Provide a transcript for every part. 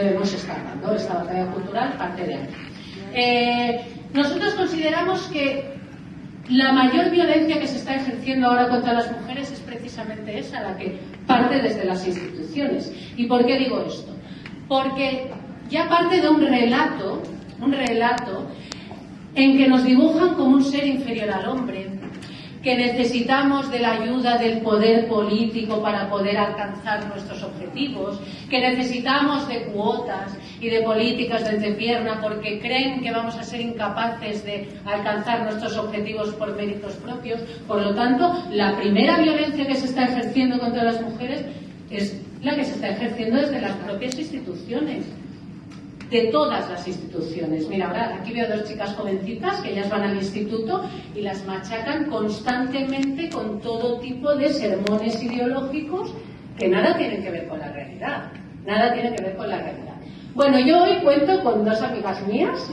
debemos estar dando. Esta batalla cultural parte de ahí. Nosotros consideramos que la mayor violencia que se está ejerciendo ahora contra las mujeres es precisamente esa, la que parte desde las instituciones. ¿Y por qué digo esto? Porque ya parte de un relato en que nos dibujan como un ser inferior al hombre, que necesitamos de la ayuda del poder político para poder alcanzar nuestros objetivos, que necesitamos de cuotas y de políticas de entrepierna porque creen que vamos a ser incapaces de alcanzar nuestros objetivos por méritos propios. Por lo tanto, la primera violencia que se está ejerciendo contra las mujeres es la que se está ejerciendo desde las propias instituciones, de todas las instituciones. Mira, ahora aquí veo dos chicas jovencitas que ellas van al instituto y las machacan constantemente con todo tipo de sermones ideológicos que nada tienen que ver con la realidad. Nada tiene que ver con la realidad. Bueno, yo hoy cuento con dos amigas mías,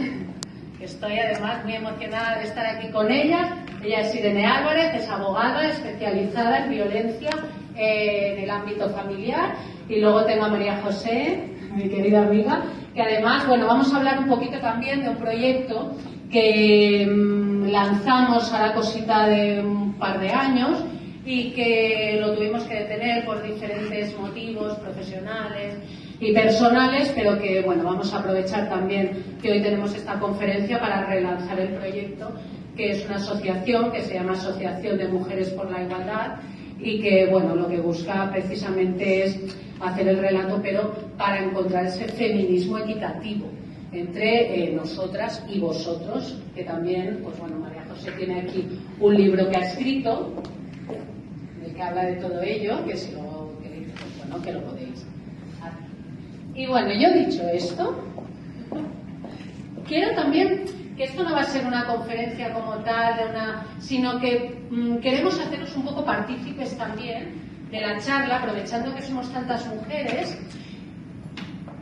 que estoy además muy emocionada de estar aquí con ellas. Ella es Irene Álvarez, es abogada especializada en violencia en el ámbito familiar, y luego tengo a María José, mi querida amiga, que además, bueno, vamos a hablar un poquito también de un proyecto que lanzamos a la cosita de un par de años y que lo tuvimos que detener por diferentes motivos profesionales y personales, pero que, bueno, vamos a aprovechar también que hoy tenemos esta conferencia para relanzar el proyecto, que es una asociación que se llama Asociación de Mujeres por la Igualdad, y que, bueno, lo que busca precisamente es hacer el relato, pero para encontrar ese feminismo equitativo entre nosotras y vosotros, que también, pues bueno, María José tiene aquí un libro que ha escrito, del que habla de todo ello, que si lo queréis, pues bueno, que lo podéis hacer. Y bueno, yo dicho esto, quiero también que esto no va a ser una conferencia como tal, sino que queremos haceros un poco partícipes también de la charla, aprovechando que somos tantas mujeres,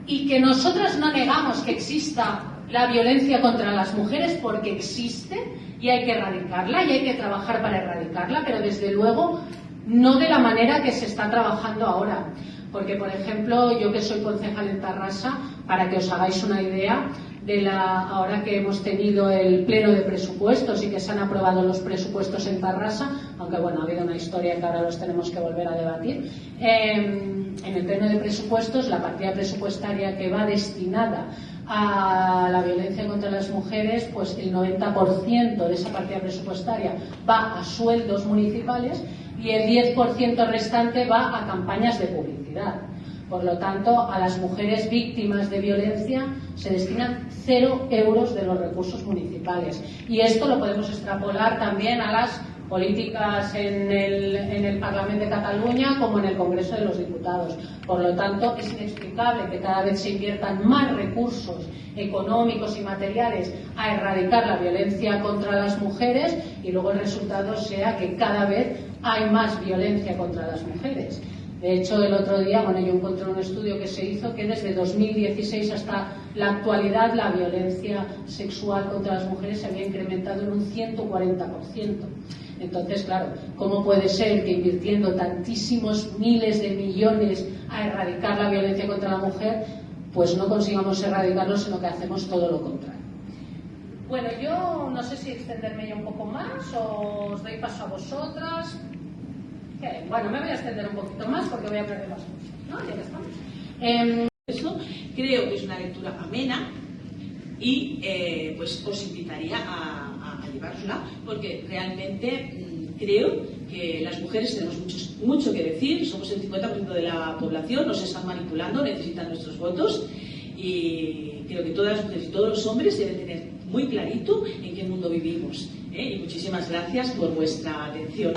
y que nosotras no negamos que exista la violencia contra las mujeres, porque existe y hay que erradicarla y hay que trabajar para erradicarla, pero desde luego no de la manera que se está trabajando ahora. Porque, por ejemplo, yo que soy concejal en Tarrasa, para que os hagáis una idea, ahora que hemos tenido el pleno de presupuestos y que se han aprobado los presupuestos en Tarrasa, aunque bueno, ha habido una historia que ahora los tenemos que volver a debatir, en el pleno de presupuestos la partida presupuestaria que va destinada a la violencia contra las mujeres, pues el 90% de esa partida presupuestaria va a sueldos municipales y el 10% restante va a campañas de publicidad. Por lo tanto, a las mujeres víctimas de violencia se destinan 0 euros de los recursos municipales. Y esto lo podemos extrapolar también a las políticas en el Parlamento de Cataluña como en el Congreso de los Diputados. Por lo tanto, es inexplicable que cada vez se inviertan más recursos económicos y materiales a erradicar la violencia contra las mujeres y luego el resultado sea que cada vez hay más violencia contra las mujeres. De hecho, el otro día, bueno, yo encontré un estudio que se hizo que desde 2016 hasta la actualidad la violencia sexual contra las mujeres se había incrementado en un 140%. Entonces, claro, ¿cómo puede ser que invirtiendo tantísimos miles de millones a erradicar la violencia contra la mujer, pues no consigamos erradicarlo, sino que hacemos todo lo contrario? Bueno, yo no sé si extenderme ya un poco más o os doy paso a vosotras. Bueno, me voy a extender un poquito más porque voy a perder las cosas, ¿no? Ya estamos. Eso creo que es una lectura amena y pues os invitaría a llevárosla, porque realmente creo que las mujeres tenemos mucho que decir. Somos el 50% de la población, nos están manipulando, necesitan nuestros votos, y creo que todas las mujeres y todos los hombres deben tener muy clarito en qué mundo vivimos, y muchísimas gracias por vuestra atención.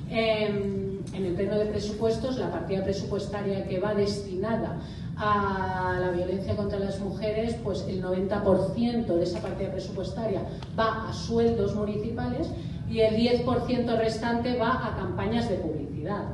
En el pleno de presupuestos, la partida presupuestaria que va destinada a la violencia contra las mujeres, pues el 90% de esa partida presupuestaria va a sueldos municipales y el 10% restante va a campañas de publicidad.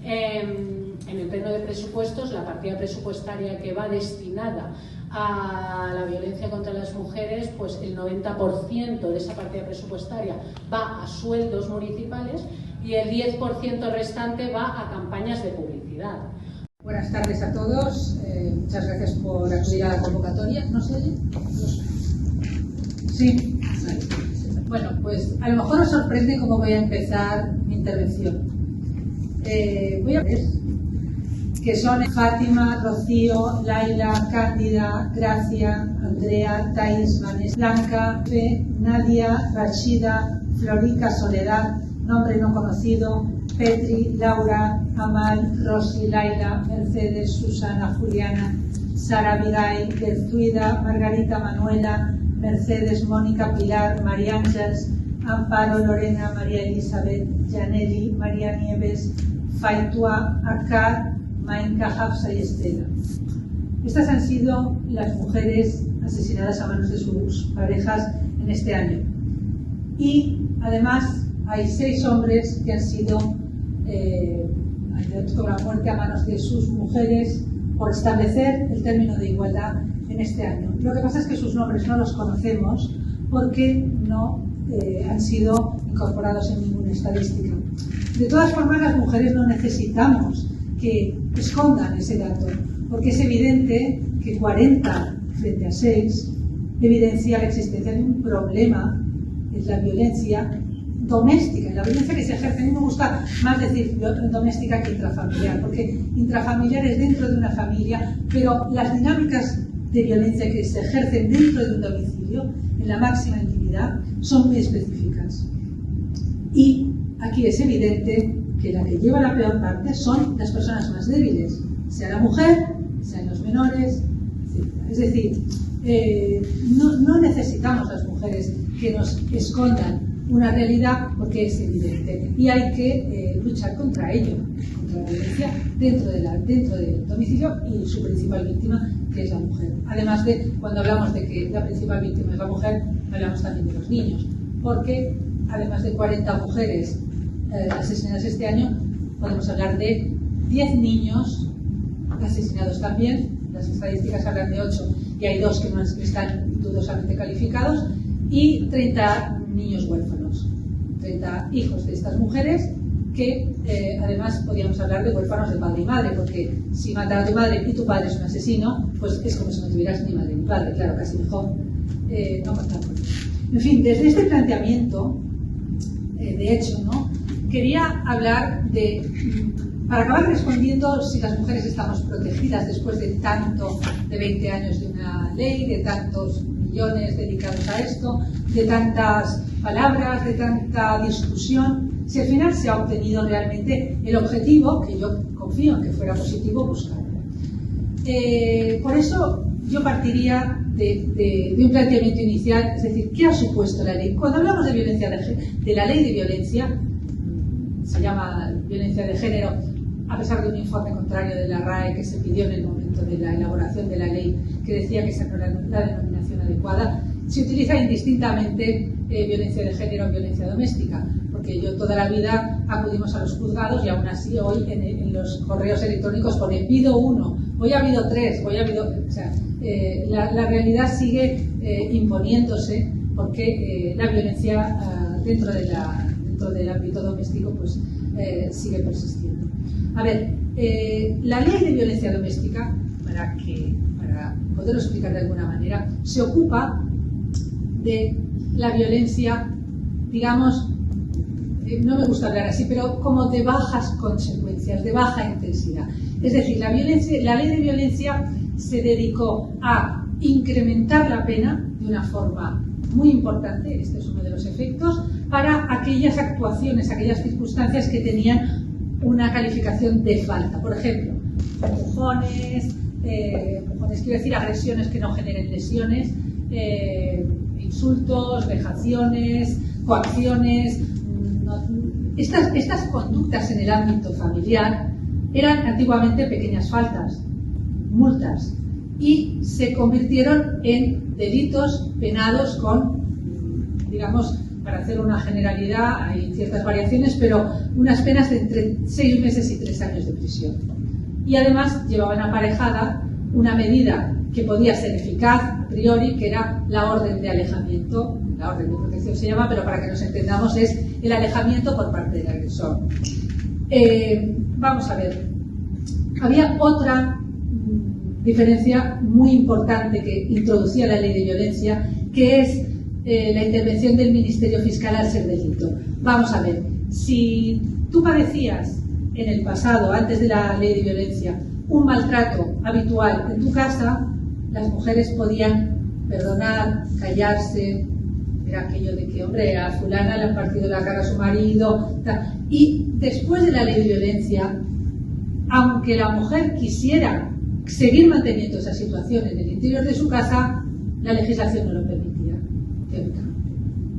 En el pleno de presupuestos, la partida presupuestaria que va destinada a la violencia contra las mujeres, pues el 90% de esa partida presupuestaria va a sueldos municipales y el 10% restante va a campañas de publicidad. Buenas tardes a todos. Muchas gracias por acudir a la convocatoria. ¿No se oye? Sí. Vale. Bueno, pues a lo mejor os sorprende cómo voy a empezar mi intervención. Voy a ver que son Fátima, Rocío, Laila, Cándida, Gracia, Andrea, Thais, Vanessa, Blanca, Fe, Nadia, Rachida, Florica, Soledad, nombre no conocido, Petri, Laura, Amal, Rosy, Laila, Mercedes, Susana, Juliana, Sara, Abigail, Gertruida, Margarita, Manuela, Mercedes, Mónica, Pilar, María Ángeles, Amparo, Lorena, María Elizabeth, Janeli, María Nieves, Faitua, Akar, Mainka, Hafsa y Estela. Estas han sido las mujeres asesinadas a manos de sus parejas en este año. Y además hay 6 hombres que han sido con la muerte a manos de sus mujeres por establecer el término de igualdad en este año. Lo que pasa es que sus nombres no los conocemos porque no han sido incorporados en ninguna estadística. De todas formas, las mujeres no necesitamos que escondan ese dato, porque es evidente que 40 frente a 6 evidencia la existencia de un problema en la violencia doméstica, en la violencia que se ejerce. A mí me gusta más decir doméstica que intrafamiliar, porque intrafamiliar es dentro de una familia, pero las dinámicas de violencia que se ejercen dentro de un domicilio, en la máxima intimidad, son muy específicas. Y aquí es evidente que la que lleva la peor parte son las personas más débiles, sea la mujer, sean los menores, etc. Es decir, no necesitamos las mujeres que nos escondan una realidad porque es evidente y hay que luchar contra ello, contra la violencia dentro del domicilio y su principal víctima, que es la mujer. Además de, cuando hablamos de que la principal víctima es la mujer, hablamos también de los niños, porque además de 40 mujeres asesinadas este año, podemos hablar de 10 niños asesinados también. Las estadísticas hablan de 8 y hay 2 que no están dudosamente calificados, y 30 niños huérfanos, 30 hijos de estas mujeres que además podríamos hablar de huérfanos de padre y madre, porque si matan a tu madre y tu padre es un asesino, pues es como si no tuvieras ni madre ni padre. Claro, casi mejor no matar por ello. En fin, desde este planteamiento, de hecho, ¿no?, quería hablar de, para acabar respondiendo si las mujeres estamos protegidas después de 20 años de una ley, de tantos millones dedicados a esto, de tantas palabras, de tanta discusión, si al final se ha obtenido realmente el objetivo, que yo confío en que fuera positivo, buscar. Por eso yo partiría de un planteamiento inicial, es decir, ¿qué ha supuesto la ley? Cuando hablamos de violencia de la ley de violencia, se llama violencia de género, a pesar de un informe contrario de la RAE que se pidió en el momento de la elaboración de la ley, que decía que esa no era la denominación adecuada, se utiliza indistintamente violencia de género o violencia doméstica, porque yo toda la vida acudimos a los juzgados y aún así hoy en los correos electrónicos pone pido 1, hoy ha habido 3, hoy ha habido... O sea, la realidad sigue imponiéndose porque la violencia dentro del ámbito doméstico pues sigue persistiendo. A ver, la ley de violencia doméstica, para poderlo explicar de alguna manera, se ocupa de la violencia, digamos, no me gusta hablar así, pero como de bajas consecuencias, de baja intensidad. Es decir, la ley de violencia se dedicó a incrementar la pena de una forma muy importante, este es uno de los efectos, para aquellas actuaciones, aquellas circunstancias que tenían una calificación de falta. Por ejemplo, empujones, quiero decir, agresiones que no generen lesiones, insultos, vejaciones, coacciones. Estas conductas en el ámbito familiar eran antiguamente pequeñas faltas, multas, y se convirtieron en delitos penados con, digamos, para hacer una generalidad, hay ciertas variaciones, pero unas penas de entre 6 meses y 3 años de prisión. Y además llevaban aparejada una medida que podía ser eficaz a priori, que era la orden de alejamiento, la orden de protección se llama, pero para que nos entendamos es el alejamiento por parte del agresor. Vamos a ver, Había otra diferencia muy importante que introducía la ley de violencia, que es la intervención del Ministerio Fiscal al ser delito. Vamos a ver, si tú padecías en el pasado, antes de la ley de violencia, un maltrato habitual en tu casa, las mujeres podían perdonar, callarse. Era aquello de que, hombre, a fulana le han partido la cara a su marido, tal. Y después de la ley de violencia, aunque la mujer quisiera seguir manteniendo esa situación en el interior de su casa, la legislación no lo permitía, teóricamente.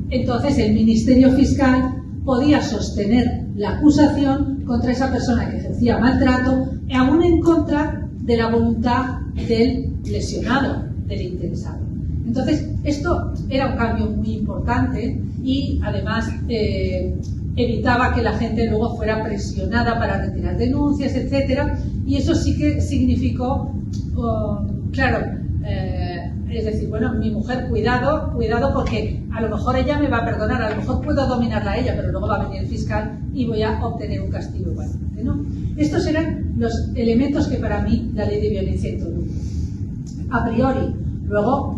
Entonces el Ministerio Fiscal podía sostener la acusación contra esa persona que ejercía maltrato, aún en contra de la voluntad del lesionado, del interesado. Entonces, esto era un cambio muy importante y además evitaba que la gente luego fuera presionada para retirar denuncias, etcétera, y eso sí que significó, claro, es decir, bueno, mi mujer, cuidado porque a lo mejor ella me va a perdonar, a lo mejor puedo dominarla a ella, pero luego va a venir el fiscal y voy a obtener un castigo igualmente, ¿no? Estos eran los elementos que para mí la ley de violencia introdujo. A priori, luego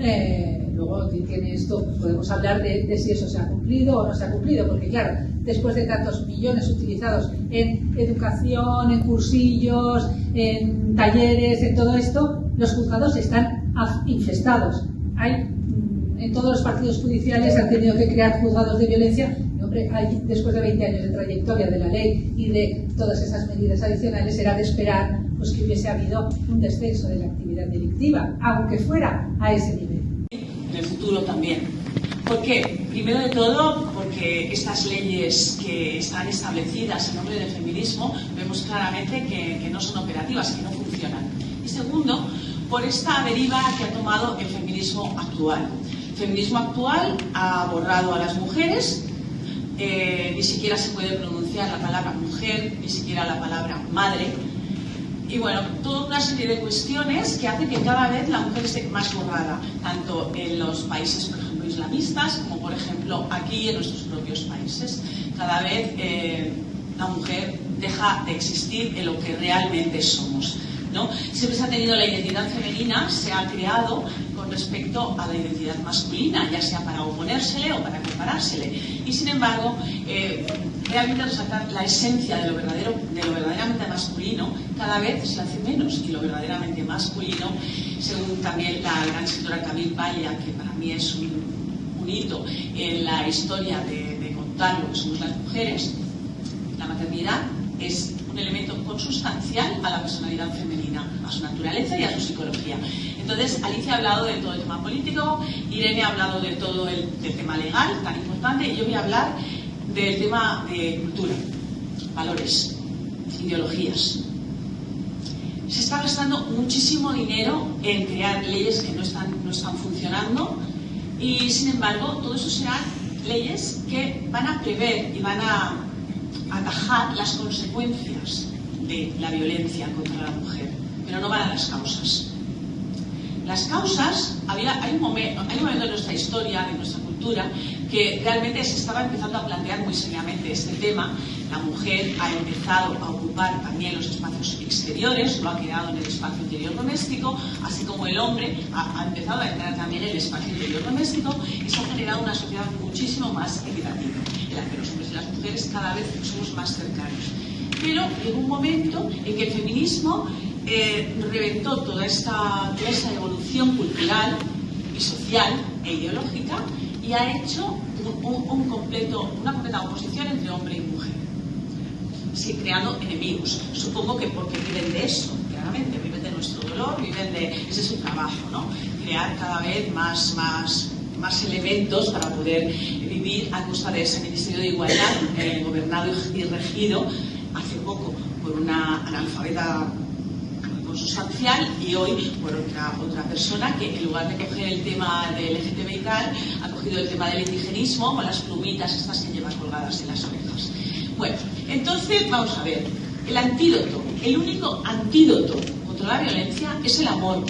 tiene esto, podemos hablar de si eso se ha cumplido o no se ha cumplido, porque claro, después de tantos millones utilizados en educación, en cursillos, en talleres, en todo esto, los juzgados están infestados. En todos los partidos judiciales han tenido que crear juzgados de violencia. Y, hombre, después de 20 años de trayectoria de la ley y de todas esas medidas adicionales, era de esperar pues, que hubiese habido un descenso de la actividad delictiva, aunque fuera a ese nivel. En el futuro también. ¿Por qué? Primero de todo, porque estas leyes que están establecidas en nombre del feminismo vemos claramente que no son operativas, que no funcionan. Y segundo, por esta deriva que ha tomado el feminismo actual. El feminismo actual ha borrado a las mujeres, ni siquiera se puede pronunciar la palabra mujer, ni siquiera la palabra madre. Y bueno, toda una serie de cuestiones que hacen que cada vez la mujer esté más borrada, tanto en los países, por ejemplo, islamistas, como por ejemplo aquí en nuestros propios países. Cada vez la mujer deja de existir en lo que realmente somos, ¿no? Siempre se ha tenido la identidad femenina, se ha creado con respecto a la identidad masculina, ya sea para oponérsele o para comparársele. Y sin embargo, realmente resaltar la esencia de lo verdaderamente masculino cada vez se hace menos, y lo verdaderamente masculino, según también la gran escritora Camille Paglia, que para mí es un hito en la historia de contar lo que somos las mujeres, la maternidad es un elemento consustancial a la personalidad femenina, a su naturaleza y a su psicología. Entonces, Alicia ha hablado de todo el tema político, Irene ha hablado de todo del tema legal, tan importante, y yo voy a hablar del tema de cultura, valores, ideologías. Se está gastando muchísimo dinero en crear leyes que no están funcionando, y sin embargo, todo eso serán leyes que van a prever y van a atajar las consecuencias de la violencia contra la mujer, pero no van a las causas. Las causas, hay un momento en nuestra historia, de nuestra cultura, que realmente se estaba empezando a plantear muy seriamente este tema. La mujer ha empezado a ocupar también los espacios exteriores, lo ha quedado en el espacio interior doméstico, así como el hombre ha empezado a entrar también en el espacio interior doméstico, y se ha generado una sociedad muchísimo más equitativa, en la que los hombres y las mujeres cada vez somos más cercanos. Pero llegó un momento en que el feminismo reventó toda esa evolución cultural y social e ideológica, y ha hecho una completa oposición entre hombre y mujer, sí, creando enemigos. Supongo que porque viven de eso, claramente, viven de nuestro dolor, ese es su trabajo, ¿no? Crear cada vez más elementos para poder vivir a costa de ese Ministerio de Igualdad, gobernado y regido hace poco por una analfabeta consustancial, y hoy por otra persona que, en lugar de coger el tema del LGTB y tal, ha cogido el tema del indigenismo con las plumitas estas que llevan colgadas en las orejas. Bueno, entonces vamos a ver, el único antídoto contra la violencia es el amor.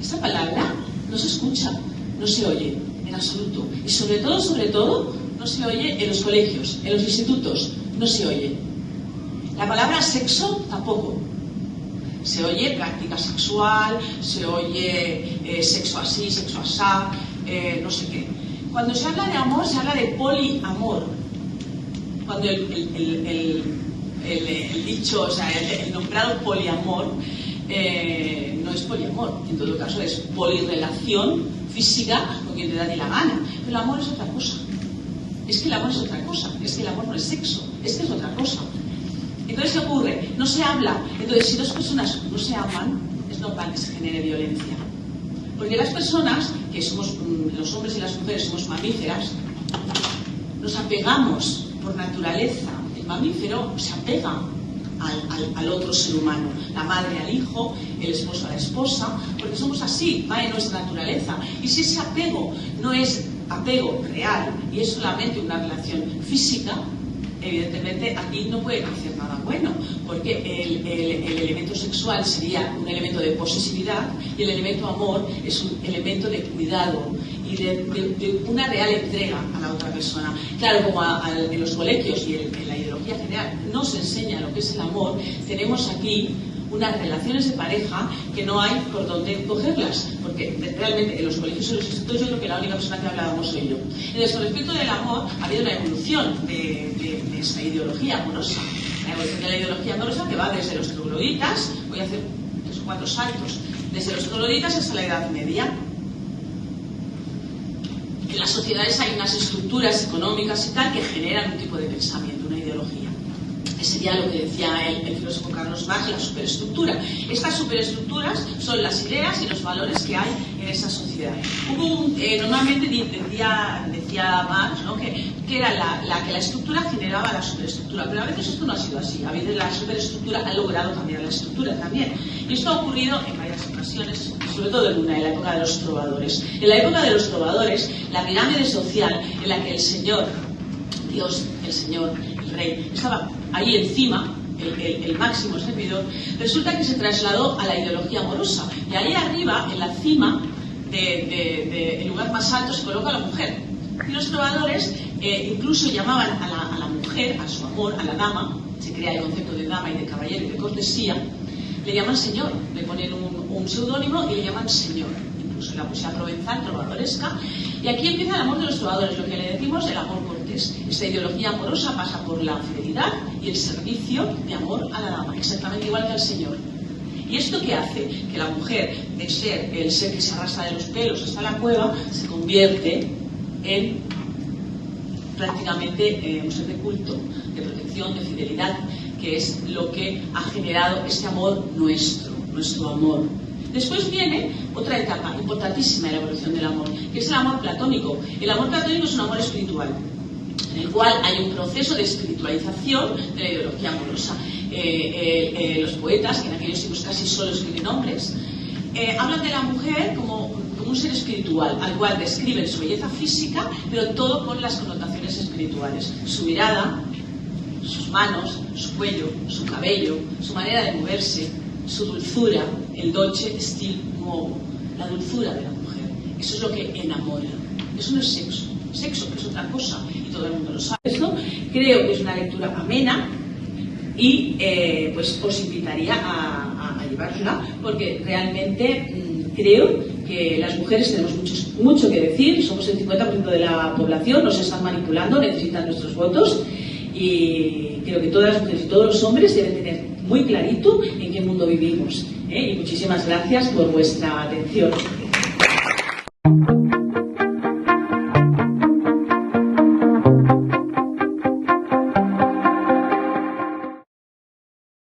Esta palabra no se escucha, no se oye en absoluto, y sobre todo no se oye en los colegios, en los institutos, no se oye. La palabra sexo tampoco. Se oye práctica sexual, se oye sexo así, sexo asá, no sé qué. Cuando se habla de amor, se habla de poliamor. Cuando el dicho, o sea, el nombrado poliamor no es poliamor, en todo caso es polirrelación física con quien te da ni la gana. Pero el amor es otra cosa. Es que el amor es otra cosa. Es que el amor no es sexo. Es que es otra cosa. Entonces, ¿qué ocurre? No se habla. Entonces, si dos personas no se aman, es normal que se genere violencia. Porque las personas, que somos, los hombres y las mujeres somos mamíferas, nos apegamos por naturaleza. El mamífero se apega al otro ser humano, la madre al hijo, el esposo a la esposa, porque somos así, va en nuestra naturaleza. Y si ese apego no es apego real y es solamente una relación física, evidentemente aquí no puede hacer nada bueno, porque el elemento sexual sería un elemento de posesividad y el elemento amor es un elemento de cuidado y de una real entrega a la otra persona. Claro, como en los colegios y en la ideología general no se enseña lo que es el amor, tenemos aquí unas relaciones de pareja que no hay por dónde cogerlas, porque realmente en los colegios y en los institutos yo creo que la única persona que hablábamos soy yo. Entonces, con respecto del amor, ha habido una evolución de esta ideología amorosa. La evolución de la ideología amorosa que va desde los trogloditas, voy a hacer 3 o 4 saltos, desde los trogloditas hasta la Edad Media. En las sociedades hay unas estructuras económicas y tal que generan un tipo de pensamiento, una ideología. Ese sería lo que decía el filósofo Carlos Marx, la superestructura. Estas superestructuras son las ideas y los valores que hay en esa sociedad. Normalmente decía Marx, ¿no? que era que la estructura generaba la superestructura, pero a veces esto no ha sido así. A veces la superestructura ha logrado cambiar la estructura también. Y esto ha ocurrido en varias ocasiones, sobre todo en la época de los trovadores. En la época de los trovadores, la pirámide social en la que el Señor, Dios, el Señor, el Rey, estaba ahí encima, el máximo servidor, resulta que se trasladó a la ideología amorosa. Y ahí arriba, en la cima, el lugar más alto, se coloca a la mujer. Y los trovadores incluso llamaban a la mujer, a su amor, a la dama, se crea el concepto de dama y de caballero y de cortesía, le llaman señor, le ponen un seudónimo y le llaman señor. Incluso en la poesía provenzal, trovadoresca. Y aquí empieza el amor de los trovadores, lo que le decimos el amor cortés. Esta ideología amorosa pasa por la fidelidad y el servicio de amor a la dama, exactamente igual que al señor. ¿Y esto qué hace? Que la mujer, de ser el ser que se arrastra de los pelos hasta la cueva, se convierte en prácticamente un ser de culto, de protección, de fidelidad, que es lo que ha generado este amor nuestro amor. Después viene otra etapa importantísima en la evolución del amor, que es el amor platónico. El amor platónico es un amor espiritual, en el cual hay un proceso de espiritualización de la ideología amorosa. Los poetas, que en aquellos tiempos casi solo escriben hombres, hablan de la mujer como un ser espiritual, al cual describen su belleza física, pero todo con las connotaciones espirituales. Su mirada, sus manos, su cuello, su cabello, su manera de moverse, su dulzura, el dolce stil nuovo, la dulzura de la mujer. Eso es lo que enamora. Eso no es sexo. Sexo es otra cosa y todo el mundo lo sabe. Esto creo que es una lectura amena y pues os invitaría a llevarla, porque realmente creo que las mujeres tenemos mucho que decir. Somos el 50% de la población, nos están manipulando, necesitan nuestros votos y creo que todas las mujeres y todos los hombres deben tener muy clarito en qué mundo vivimos. Y muchísimas gracias por vuestra atención.